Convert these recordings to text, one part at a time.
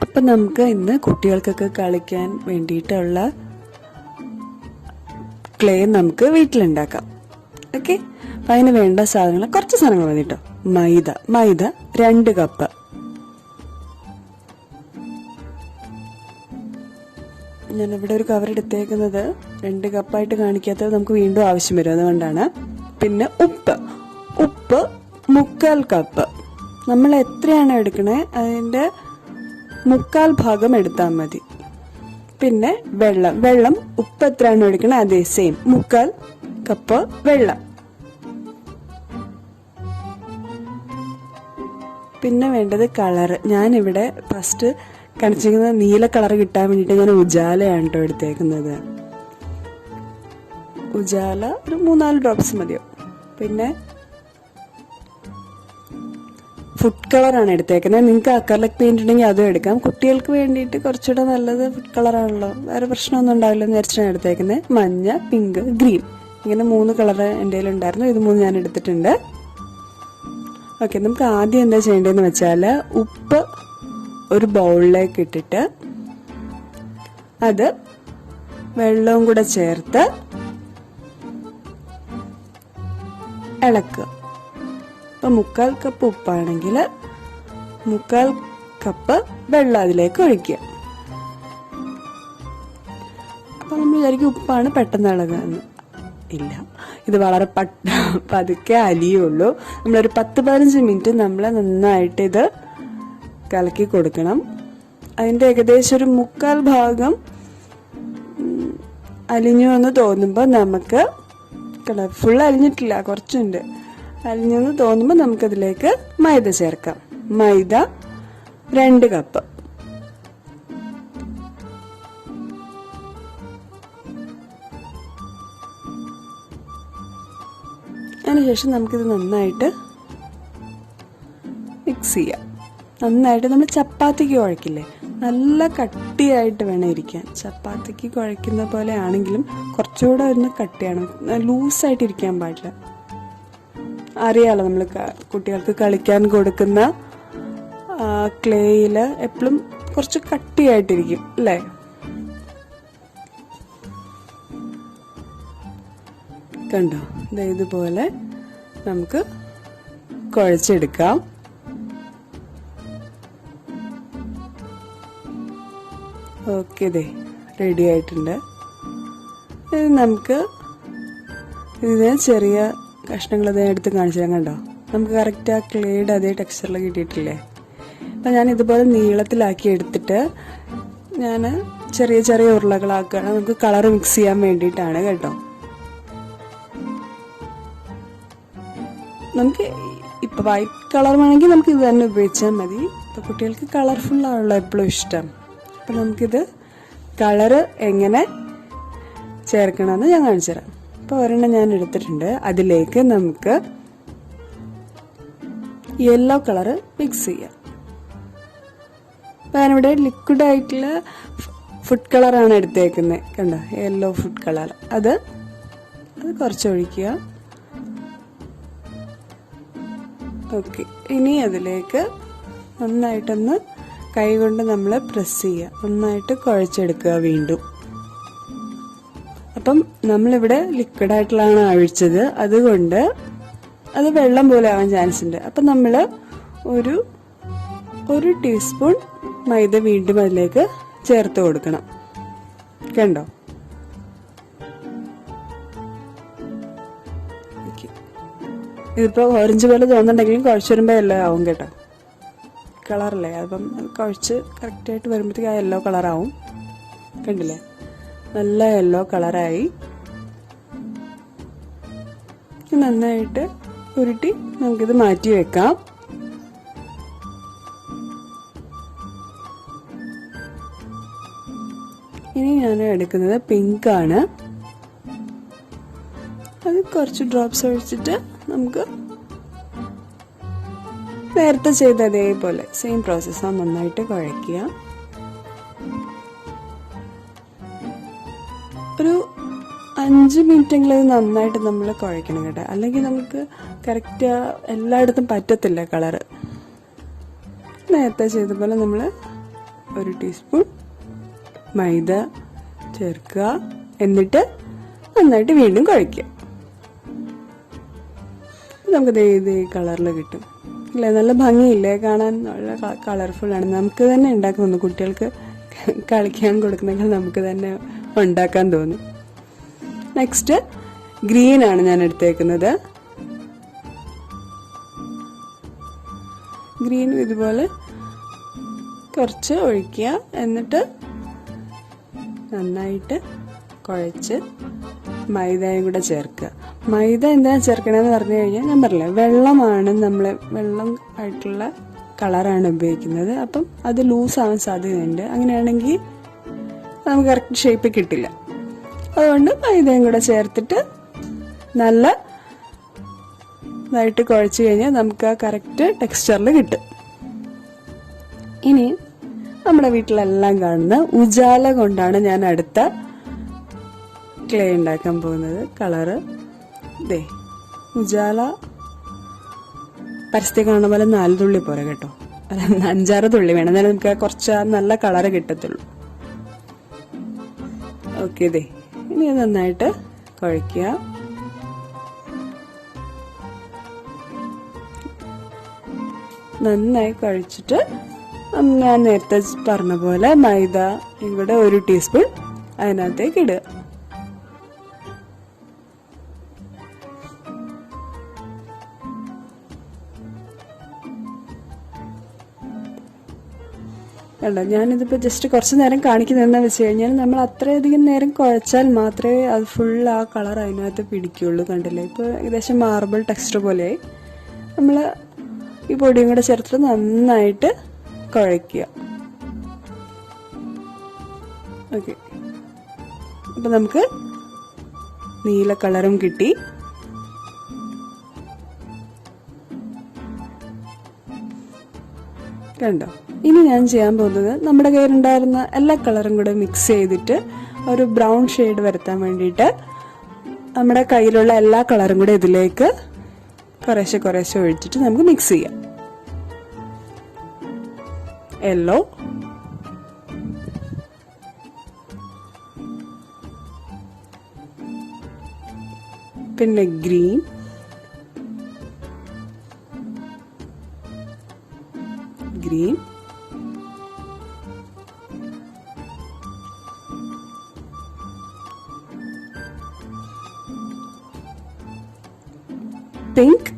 അപ്പം നമുക്ക് ഇന്ന് കുട്ടികൾക്കൊക്കെ കളിക്കാൻ വേണ്ടിയിട്ടുള്ള ക്ലേ നമുക്ക് വീട്ടിലുണ്ടാക്കാം. ഓക്കെ, അപ്പം അതിന് വേണ്ട സാധനങ്ങൾ കുറച്ച് സാധനങ്ങൾ മതി കേട്ടോ. മൈദ 2 കപ്പ്, ഞാനിവിടെ ഒരു കവർ എടുത്തേക്കുന്നത് 2 കപ്പായിട്ട് കാണിക്കാത്തത് നമുക്ക് വീണ്ടും ആവശ്യം വരും, അതുകൊണ്ടാണ്. പിന്നെ ഉപ്പ് 3/4 കപ്പ്. നമ്മൾ എത്രയാണ് എടുക്കണേ അതിൻ്റെ 3/4 ഭാഗം എടുത്താൽ മതി. പിന്നെ വെള്ളം ഉപ്പ് എത്രയാണ് എടുക്കണേ അതേ സെയിം 3/4 കപ്പ് വെള്ളം. പിന്നെ വേണ്ടത് കളറ്. ഞാനിവിടെ ഫസ്റ്റ് കാണിച്ചിരിക്കുന്നത് നീല കളർ കിട്ടാൻ വേണ്ടിയിട്ട് ഞാൻ ഉജാലയാണ് കേട്ടോ എടുത്തേക്കുന്നത്. ഉജാല ഒരു 3-4 ഡ്രോപ്സ് മതിയോ. പിന്നെ ഫുഡ് കളറാണ് എടുത്തേക്കുന്നത്. നിങ്ങൾക്ക് അക്രലിക് പെയിന്റ് ഉണ്ടെങ്കിൽ അതും എടുക്കാം. കുട്ടികൾക്ക് വേണ്ടിയിട്ട് കുറച്ചുകൂടെ നല്ലത് ഫുഡ് കളറാണല്ലോ, വേറെ പ്രശ്നമൊന്നും ഉണ്ടാവില്ല എന്ന് വിചാരിച്ചാണ് എടുത്തേക്കുന്നത്. മഞ്ഞ, പിങ്ക്, ഗ്രീൻ, ഇങ്ങനെ 3 കളർ എൻ്റെ കയ്യിൽ ഉണ്ടായിരുന്നു. ഇത് 3 ഞാൻ എടുത്തിട്ടുണ്ട്. ഓക്കെ, നമുക്ക് ആദ്യം എന്താ ചെയ്യേണ്ടതെന്ന് വെച്ചാൽ ഉപ്പ് ഒരു ബൗളിലേക്ക് ഇട്ടിട്ട് അത് വെള്ളവും കൂടെ ചേർത്ത് ഇളക്കുക. ഇപ്പം 3/4 കപ്പ് ഉപ്പാണെങ്കിൽ 3/4 കപ്പ് വെള്ളം അതിലേക്ക് ഒഴിക്കുക. അപ്പം നമ്മൾ വിചാരിക്കും ഉപ്പാണ് പെട്ടെന്ന് ഇളകാന്ന്. ഇല്ല, ഇത് വളരെ പതുക്കെ അലിയുള്ളൂ. നമ്മളൊരു 10-15 മിനിറ്റ് നമ്മൾ നന്നായിട്ട് ഇത് കലക്കി കൊടുക്കണം. അതിൻ്റെ ഏകദേശം ഒരു 3/4 ഭാഗം അലിഞ്ഞു എന്ന് തോന്നുമ്പോൾ നമുക്ക് ഫുൾ അലിഞ്ഞിട്ടില്ല, കുറച്ചുണ്ട്. അലിഞ്ഞെന്ന് തോന്നുമ്പോൾ നമുക്കതിലേക്ക് മൈദ ചേർക്കാം. മൈദ 2 കപ്പ്. അതിനുശേഷം നമുക്കിത് നന്നായിട്ട് മിക്സ് ചെയ്യാം. നന്നായിട്ട് നമ്മൾ ചപ്പാത്തിക്ക് കുഴക്കില്ലേ, നല്ല കട്ടിയായിട്ട് വേണം ഇരിക്കാൻ. ചപ്പാത്തിക്ക് കുഴക്കുന്ന പോലെ ആണെങ്കിലും കുറച്ചുകൂടെ ഒന്ന് കട്ടിയാണ്, ലൂസായിട്ട് ഇരിക്കാൻ പാടില്ല. അറിയാലോ, നമ്മൾ കുട്ടികൾക്ക് കളിക്കാൻ കൊടുക്കുന്ന ക്ലേയിൽ എപ്പോഴും കുറച്ച് കട്ടിയായിട്ടിരിക്കും അല്ലേ. കണ്ടോ, ഇതുപോലെ നമുക്ക് കുഴച്ചെടുക്കാം. ഓക്കെ, റെഡി ആയിട്ടുണ്ട്. ഇത് നമുക്ക് ഇതിന് ചെറിയ കഷ്ണങ്ങൾ എടുത്ത് കാണിച്ചു തരാം. കണ്ടോ, നമുക്ക് കറക്റ്റ് ആ ക്ലേയുടെ അതേ ടെക്സ്ചറിൽ കിട്ടിയിട്ടില്ലേ. അപ്പം ഞാൻ ഇതുപോലെ നീളത്തിലാക്കി എടുത്തിട്ട് ഞാൻ ചെറിയ ചെറിയ ഉരുളകളാക്കുകയാണ്. നമുക്ക് കളർ മിക്സ് ചെയ്യാൻ വേണ്ടിയിട്ടാണ് കേട്ടോ. നമുക്ക് ഇപ്പം വൈറ്റ് കളർ വേണമെങ്കിൽ നമുക്ക് ഇത് തന്നെ ഉപയോഗിച്ചാൽ മതി. ഇപ്പം കുട്ടികൾക്ക് കളർഫുൾ ആണല്ലോ എപ്പോഴും ഇഷ്ടം. അപ്പം നമുക്കിത് കളറ് എങ്ങനെ ചേർക്കണമെന്ന് ഞാൻ കാണിച്ചു തരാം. അപ്പോൾ ഒരെണ്ണം ഞാൻ എടുത്തിട്ടുണ്ട്. അതിലേക്ക് നമുക്ക് യെല്ലോ കളറ് മിക്സ് ചെയ്യാം. അപ്പം ഞാനിവിടെ ലിക്വിഡ് ആയിട്ടുള്ള ഫുഡ് കളറാണ് എടുത്തേക്കുന്നത്. കണ്ടോ, യെല്ലോ ഫുഡ് കളർ. അത് കുറച്ച് ഒഴിക്കുക. ഓക്കെ, ഇനി അതിലേക്ക് നന്നായിട്ടൊന്ന് കൈ കൊണ്ട് നമ്മൾ പ്രസ് ചെയ്യുക, നന്നായിട്ട് കുഴച്ചെടുക്കുക വീണ്ടും. അപ്പം നമ്മളിവിടെ ലിക്വിഡായിട്ടുള്ളതാണ് ഒഴിച്ചത്, അതുകൊണ്ട് അത് വെള്ളം പോലെ ആവാൻ ചാൻസ് ഉണ്ട്. അപ്പം നമ്മൾ ഒരു ടീസ്പൂൺ മൈദ വീണ്ടും അതിലേക്ക് ചേർത്ത് കൊടുക്കണം. കണ്ടോ, ഇതിപ്പോൾ ഓറഞ്ച് പോലെ തോന്നുന്നുണ്ടെങ്കിലും കുഴച്ച് വരുമ്പോൾ യെല്ലോ ആവും കേട്ടോ. കളറല്ലേ, അപ്പം കുഴച്ച് കറക്റ്റായിട്ട് വരുമ്പോഴത്തേക്ക് ആ യെല്ലോ കളറാവും. കണ്ടില്ലേ, നല്ല യെല്ലോ കളറായി. നന്നായിട്ട് ഉരുട്ടി നമുക്കിത് മാറ്റി വെക്കാം. ഇനി ഞാൻ എടുക്കുന്നത് പിങ്കാണ്. അത് കുറച്ച് ഡ്രോപ്സ് ഒഴിച്ചിട്ട് നമുക്ക് നേരത്തെ ചെയ്ത അതേപോലെ സെയിം പ്രോസസ്സാണ്. നന്നായിട്ട് കുഴയ്ക്കുക. ഒരു 5 മിനിറ്റെങ്കിലും നന്നായിട്ട് നമ്മൾ കുഴയ്ക്കണം കേട്ടോ, അല്ലെങ്കിൽ നമുക്ക് കറക്റ്റ് എല്ലായിടത്തും പറ്റത്തില്ല കളറ്. നേരത്തെ ചെയ്ത പോലെ നമ്മൾ 1 ടീസ്പൂൺ മൈദ ചേർക്കുക. എന്നിട്ട് നന്നായിട്ട് വീണ്ടും കുഴയ്ക്കുക. നമുക്ക് ഇത് കളറിൽ കിട്ടും ഇല്ലേ? നല്ല ഭംഗിയില്ലേ കാണാൻ? നല്ല കളർഫുൾ ആണ്. നമുക്ക് തന്നെ ഉണ്ടാക്കാൻ തോന്നും. കുട്ടികൾക്ക് കളിക്കാൻ കൊടുക്കുന്നെങ്കിൽ നമുക്ക് തന്നെ ഉണ്ടാക്കാൻ തോന്നും. നെക്സ്റ്റ് ഗ്രീൻ ആണ് ഞാൻ എടുത്തേക്കുന്നത്. ഗ്രീൻ ഇതുപോലെ കുറച്ച് ഒഴിക്കുക. എന്നിട്ട് നന്നായിട്ട് കുഴച്ച് മൈദയും കൂടെ ചേർക്കുക. മൈദ എന്തിനാ ചേർക്കണമെന്ന് പറഞ്ഞു കഴിഞ്ഞാൽ ഞാൻ പറഞ്ഞില്ലേ, വെള്ളമാണ് വെള്ളം ആയിട്ടുള്ള കളറാണ് ഉപയോഗിക്കുന്നത്. അപ്പം അത് ലൂസ് ആവാൻ സാധ്യതയുണ്ട്. അങ്ങനെയാണെങ്കിൽ നമുക്ക് കറക്റ്റ് ഷേപ്പ് കിട്ടില്ല. അതുകൊണ്ട് മൈദയും കൂടെ ചേർത്തിട്ട് നല്ല ഇതായിട്ട് കുഴച്ച് കഴിഞ്ഞാൽ നമുക്ക് ആ കറക്റ്റ് ടെക്സ്ചറിൽ കിട്ടും. ഇനി നമ്മുടെ വീട്ടിലെല്ലാം കാണുന്ന ഉജാല കൊണ്ടാണ് ഞാൻ അടുത്ത ക്ലേ ഉണ്ടാക്കാൻ പോകുന്നത്. കളറ് ദേ ഉജാല പരസ്യത്തിൽ കാണുന്ന പോലെ 4 തുള്ളി പോരെ കേട്ടോ, അത് 5-6 തുള്ളി വേണം. എന്നാലും നമുക്ക് കുറച്ച് നല്ല കളറ് കിട്ടത്തുള്ളൂ. ഓക്കെ, ദേ ഇനി നന്നായിട്ട് കുഴയ്ക്കുക. നന്നായി കുഴച്ചിട്ട് ഞാൻ നേരത്തെ പറഞ്ഞ പോലെ മൈദ ഇവിടെ 1 ടീസ്പൂൺ അതിനകത്തേക്ക് ഇടുക. കണ്ടോ, ഞാനിതിപ്പോ ജസ്റ്റ് കുറച്ച് നേരം കാണിക്കുന്നതെന്ന് വെച്ച് കഴിഞ്ഞാൽ നമ്മൾ അത്രയധികം നേരം കുഴച്ചാൽ മാത്രമേ അത് ഫുൾ ആ കളർ അതിനകത്ത് പിടിക്കുള്ളൂ. കണ്ടില്ലേ, ഇപ്പോൾ ഏകദേശം മാർബിൾ ടെക്സ്ചർ പോലെയായി. നമ്മൾ ഈ പൊടിയും കൂടെ ചേർത്തിട്ട് നന്നായിട്ട് കുഴയ്ക്കുക. ഓക്കെ, അപ്പം നമുക്ക് നീല കളറും കിട്ടി. കണ്ടോ, ഇനി ഞാൻ ചെയ്യാൻ പോകുന്നത് നമ്മുടെ കയ്യിലുണ്ടായിരുന്ന എല്ലാ കളറും കൂടെ മിക്സ് ചെയ്തിട്ട് ഒരു ബ്രൗൺ ഷെയ്ഡ് വരുത്താൻ വേണ്ടിയിട്ട് നമ്മുടെ കയ്യിലുള്ള എല്ലാ കളറും കൂടെ ഇതിലേക്ക് കുറേശ്ശെ കുറേശ്ശെ ഒഴിച്ചിട്ട് നമുക്ക് മിക്സ് ചെയ്യാം. യെല്ലോ, പിന്നെ ഗ്രീൻ, ഗ്രീൻ, പിങ്ക്,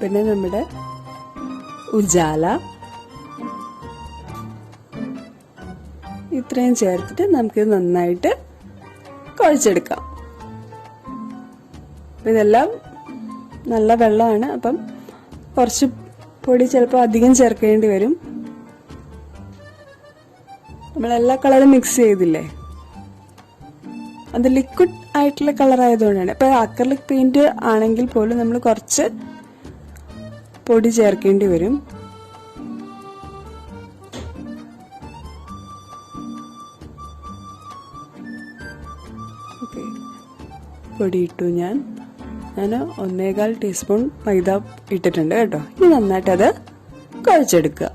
പിന്നെ നമ്മുടെ ഉജാല. ഇത്രയും ചേർത്തിട്ട് നമുക്ക് നന്നായിട്ട് കുഴച്ചെടുക്കാം. ഇതെല്ലാം നല്ല വെള്ളമാണ്, അപ്പം കുറച്ച് പൊടി ചിലപ്പോൾ അധികം ചേർക്കേണ്ടി വരും. നമ്മളെല്ലാ കളറും മിക്സ് ചെയ്തില്ലേ, അത് ലിക്വിഡ് ആയിട്ടുള്ള കളർ ആയതുകൊണ്ടാണ്. ഇപ്പൊ അക്രലിക് പെയിന്റ് ആണെങ്കിൽ പോലും നമ്മൾ കുറച്ച് പൊടി ചേർക്കേണ്ടി വരും. ഓക്കെ, പൊടി ഇട്ടു. ഞാൻ 1.25 ടീസ്പൂൺ മൈദ ഇട്ടിട്ടുണ്ട് കേട്ടോ. ഇനി നന്നായിട്ട് അത് കുഴച്ചെടുക്കുക.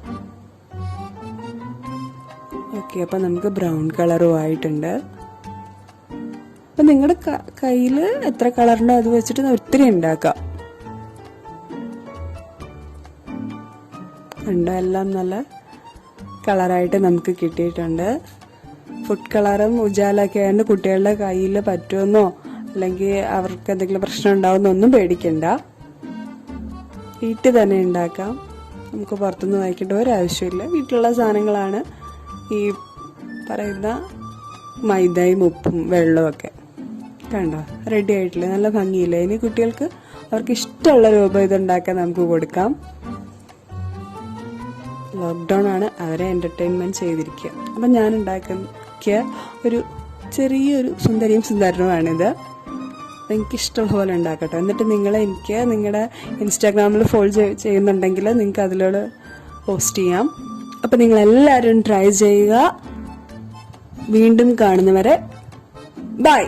ഓക്കെ, അപ്പൊ നമുക്ക് ബ്രൗൺ കളറും ആയിട്ടുണ്ട്. അപ്പൊ നിങ്ങളുടെ കയ്യിൽ എത്ര കളറുണ്ടോ അത് വെച്ചിട്ട് ഒത്തിരി ഉണ്ടാക്കാം. കണ്ടോ, എല്ലാം നല്ല കളറായിട്ട് നമുക്ക് കിട്ടിയിട്ടുണ്ട്. ഫുഡ് കളറും ഉജാലൊക്കെ ആയതുകൊണ്ട് കുട്ടികളുടെ കയ്യിൽ പറ്റുമെന്നോ അല്ലെങ്കിൽ അവർക്ക് എന്തെങ്കിലും പ്രശ്നം ഉണ്ടാവുമെന്നൊന്നും പേടിക്കണ്ട. വീട്ടിൽ തന്നെ ഉണ്ടാക്കാം. നമുക്ക് പുറത്തുനിന്ന് വാങ്ങിക്കേണ്ട ഒരാവശ്യമില്ല. വീട്ടിലുള്ള സാധനങ്ങളാണ് ഈ പറയുന്ന മൈദയും ഉപ്പും വെള്ളവും ഒക്കെ. കണ്ടോ, റെഡി ആയിട്ടില്ലേ? നല്ല ഭംഗിയില്ലേ? ഇനി കുട്ടികൾക്ക് അവർക്ക് ഇഷ്ടമുള്ള രൂപം ഇതുണ്ടാക്കാൻ നമുക്ക് കൊടുക്കാം. ലോക്ക്ഡൗൺ ആണ്, അവരെ എന്റർടൈൻമെന്റ് ചെയ്തിരിക്കുക. അപ്പം ഞാൻ ഉണ്ടാക്കിയ ഒരു ചെറിയൊരു സുന്ദരിയും സുന്ദരനുമാണിത്. എനിക്കിഷ്ടമുള്ള പോലെ ഉണ്ടാക്കട്ടോ. എന്നിട്ട് എനിക്ക് നിങ്ങളുടെ ഇൻസ്റ്റാഗ്രാമിൽ ഫോളോ ചെയ്യുന്നുണ്ടെങ്കിൽ നിങ്ങൾക്ക് അതിലൂടെ പോസ്റ്റ് ചെയ്യാം. അപ്പം നിങ്ങളെല്ലാവരും ട്രൈ ചെയ്യുക. വീണ്ടും കാണുന്നവരെ ബൈ.